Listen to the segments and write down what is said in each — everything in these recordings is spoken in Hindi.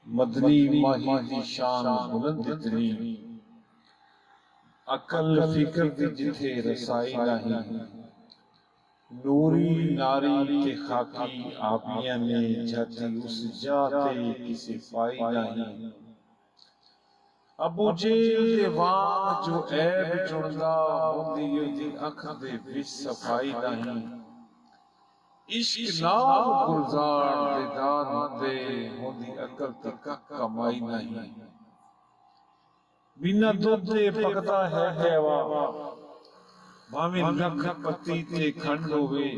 मदनी माही दी शान बुलंद इतनी, अकल फिक्र दी जिथे रसाई नहीं। नूरी नारी के खाकी आपिया ने जाती उस जाते किसी पाई नहीं। अबू जेल दे वांग जो ऐब चुनदा होंदी ओदी अख दे विच सफाई नहीं। इश्क नाम गुलजार दे दान होंदे होंदी अकल ते कमाई नहीं। बिना दुध दे पकदा है हैवा, भावें लख पति ते खंड होवे।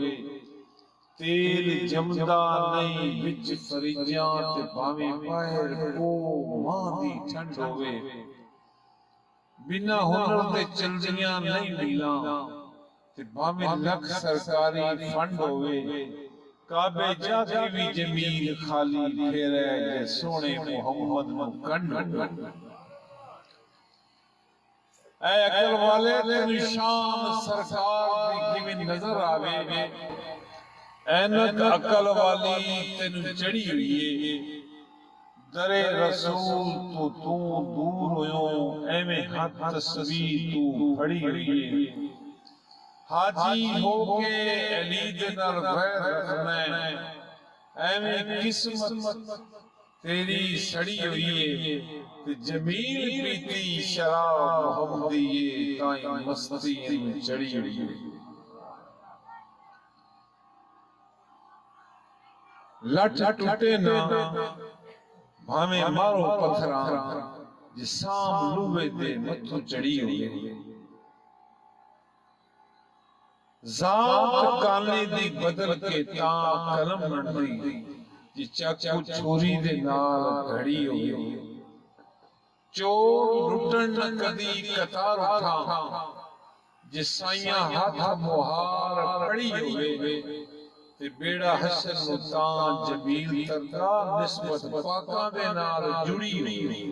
तेल जमदा नहीं विच फरिजां ते भावें बाहर को मां दी ठंड होवे। बिना हुनर दे चलदियां नहीं मिलां ते भावें लख सरकारी फंड होवे। काबे जाके भी जमील खाली फेरे जे सोने मोहम्मद नु कंड। ऐ अकल वाले तेरी शान सरकार दी किवें नजर आवे। ऐनक अकल वाली तेनु चढ़ी हुई है। दरे रसूल तो तू दूर होयो, एवें हाथ तस्वीर तू फड़ी हुई है। हाजी होके अली दे नाल वैर रखना, एवें किस्मत तेरी सड़ी हुई है। ते जमील पीती शराब मोहम्मदी ये ताई मस्ती में चढ़ी हुई है। लठ टूटे ना भावें मारो पत्थरा, जे साम लुवे दे मथु चढ़ी हुई है। जात काने दी बदल के तां कलम मंडी, जे चाकू छुरी दे नाल घड़ी हुई। चोर लुटन न कदी कतार उठा, जे साइयां हाथ मुहार खड़ी हुए। ते बेड़ा हसन नु तां जमील तरदा निस्बत पाकां दे नाल जुड़ी हुई।